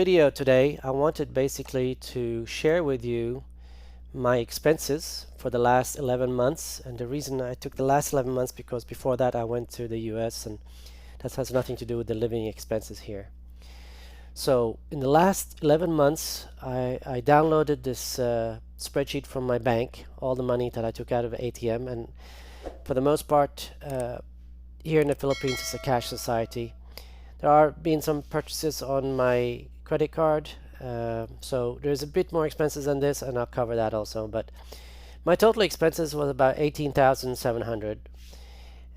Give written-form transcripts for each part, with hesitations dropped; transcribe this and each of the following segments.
video today, I wanted basically to share with you my expenses for the last 11 months. And the reason I took the last 11 months because before that I went to the US, and that has nothing to do with the living expenses here. So in the last 11 months, I downloaded this spreadsheet from my bank, all the money that I took out of ATM, and for the most part, here in the Philippines, it's a cash society. There are been some purchases on my credit card, so there's a bit more expenses than this, and I'll cover that also. But my total expenses was about 18,700,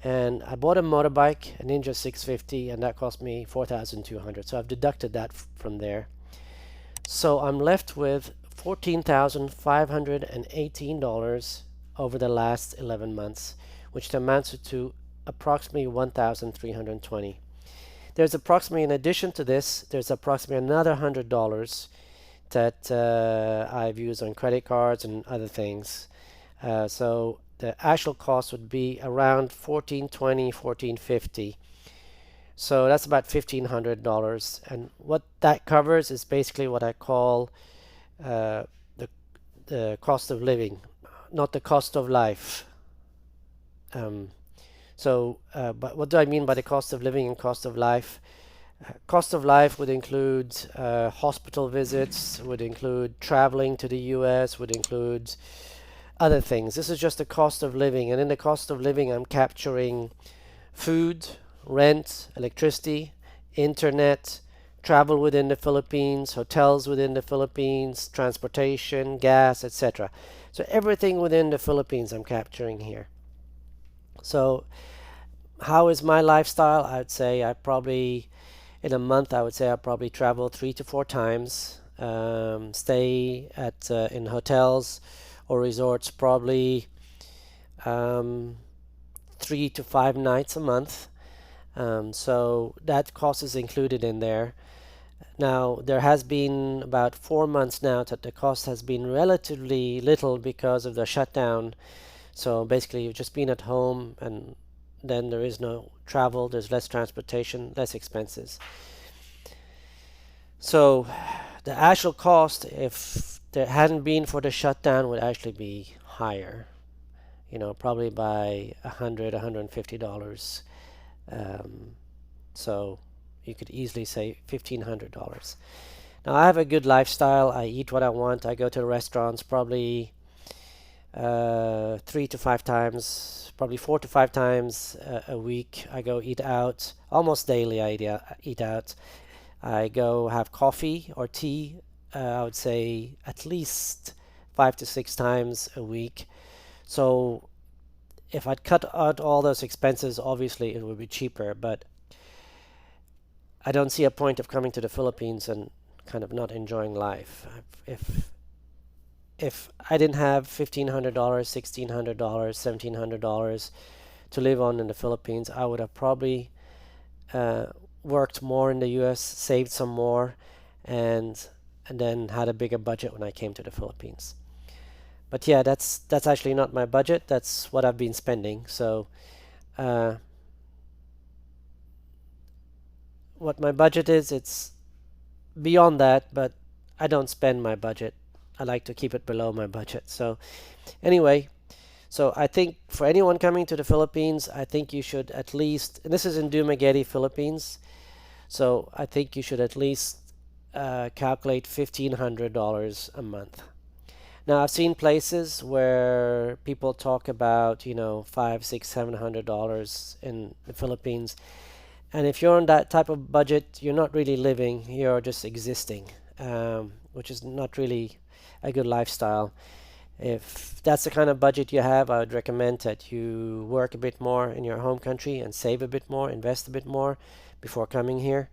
and I bought a motorbike, a Ninja 650, and that cost me 4,200. So I've deducted that from there. So I'm left with $14,518 over the last 11 months, which amounts to approximately 1,320. There's approximately, in addition to this, there's approximately another $100 that I've used on credit cards and other things. So the actual cost would be around $1,420, $1,450. So that's about $1,500. And what that covers is basically what I call the cost of living, not the cost of life. But what do I mean by the cost of living and cost of life? Cost of life would include hospital visits, would include traveling to the US, would include other things. This is just the cost of living, and in the cost of living I'm capturing food, rent, electricity, internet, travel within the Philippines, hotels within the Philippines, transportation, gas, etc. So everything within the Philippines I'm capturing here. So how is my lifestyle? I would say I probably, in a month, I would say I probably travel 3 to 4 times, stay at in hotels or resorts probably 3 to 5 nights a month. So that cost is included in there. Now, there has been about 4 months now that the cost has been relatively little because of the shutdown. So basically, you've just been at home, and then there is no travel, there's less transportation, less expenses. So the actual cost, if there hadn't been for the shutdown, would actually be higher, probably by $100, $150. So you could easily say $1,500. Now, I have a good lifestyle. I eat what I want. I go to restaurants probably 3 to 5 times, probably 4 to 5 times a week. I go eat out almost daily. I eat out. I go have coffee or tea. I would say at least 5 to 6 times a week. So if I'd cut out all those expenses, obviously it would be cheaper, but I don't see a point of coming to the Philippines and kind of not enjoying life. If I didn't have $1,500, $1,600, $1,700 to live on in the Philippines, I would have probably worked more in the US, saved some more, and then had a bigger budget when I came to the Philippines. But yeah, that's actually not my budget. That's what I've been spending. So what my budget is, it's beyond that, but I don't spend my budget. I like to keep it below my budget. So anyway, so I think for anyone coming to the Philippines, I think you should at least, and this is in Dumaguete, Philippines, so I think you should at least calculate $1,500 a month. Now, I've seen places where people talk about, $500, $600, $700 in the Philippines. And if you're on that type of budget, you're not really living, you're just existing, which is not really a good lifestyle. If that's the kind of budget you have, I would recommend that you work a bit more in your home country and save a bit more, invest a bit more before coming here.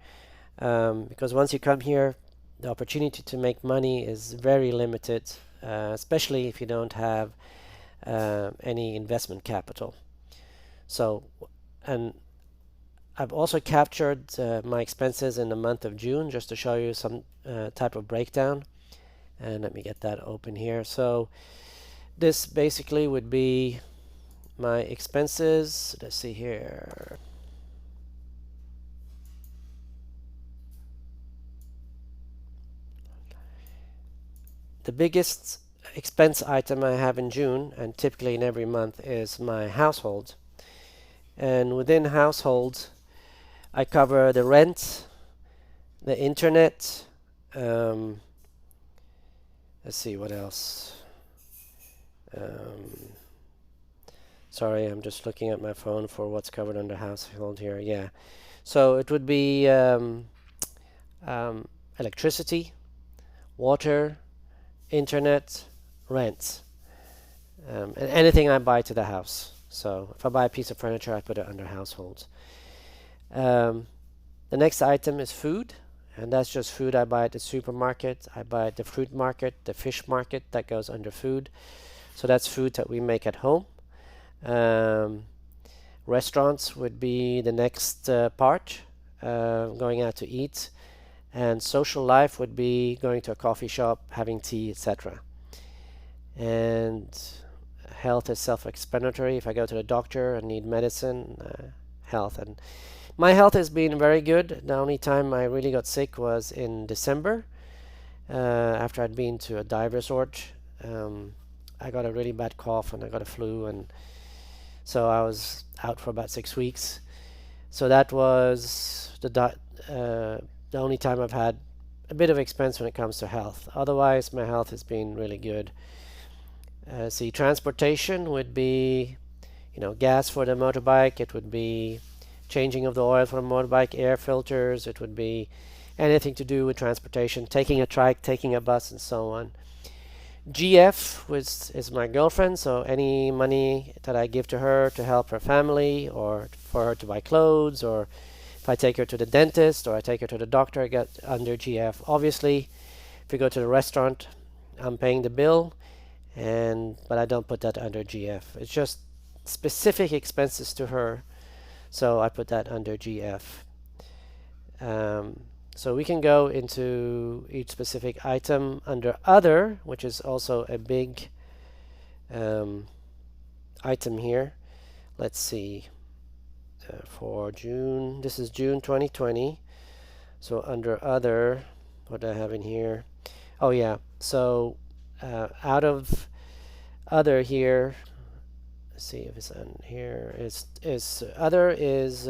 Because once you come here, the opportunity to make money is very limited, especially if you don't have any investment capital. So, and I've also captured my expenses in the month of June just to show you some type of breakdown. And let me get that open here. So this basically would be my expenses. Let's see here. the biggest expense item I have in June, and typically in every month, is my household. And within household, I cover the rent, the internet, let's see what else. Sorry, I'm just looking at my phone for what's covered under household here. Yeah. So it would be electricity, water, internet, rent, and anything I buy to the house. So if I buy a piece of furniture, I put it under household. The next item is food, and that's just food I buy at the supermarket. I buy at the fruit market, the fish market, that goes under food. So that's food that we make at home. Restaurants would be the next part, going out to eat. And social life would be going to a coffee shop, having tea, etc. And health is self-explanatory. If I go to the doctor and need medicine, health. And my health has been very good. The only time I really got sick was in December, after I'd been to a dive resort. I got a really bad cough and I got a flu, and so I was out for about 6 weeks. So that was the only time I've had a bit of expense when it comes to health. Otherwise, my health has been really good. See, transportation would be, gas for the motorbike. It would be changing of the oil for a motorbike, air filters. It would be anything to do with transportation, taking a trike, taking a bus, and so on. GF is my girlfriend, so any money that I give to her to help her family, or for her to buy clothes, or if I take her to the dentist or I take her to the doctor, I get under GF. Obviously, if we go to the restaurant, I'm paying the bill, but I don't put that under GF. It's just specific expenses to her, so I put that under GF. So we can go into each specific item under other, which is also a big item here. Let's see. For June, this is June 2020. So under other, what do I have in here? Oh yeah, so out of other here, let's see if it's on here, is other is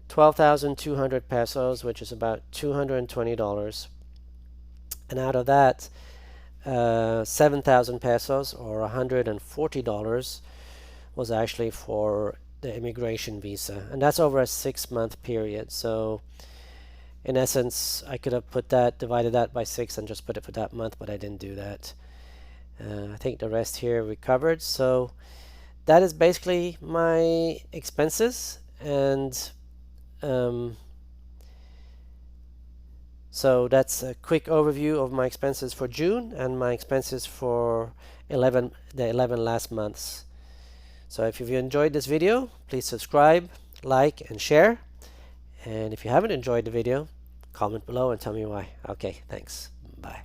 12,200 pesos, which is about $220. And out of that, 7,000 pesos, or $140, was actually for the immigration visa, and that's over a 6-month period. So in essence, I could have divided that by 6 and just put it for that month, but I didn't do that. I think the rest here we covered. So that is basically my expenses, and so that's a quick overview of my expenses for June and my expenses for the 11 last months. So if you've enjoyed this video, please subscribe, like, and share. And if you haven't enjoyed the video, comment below and tell me why. Okay, thanks. Bye.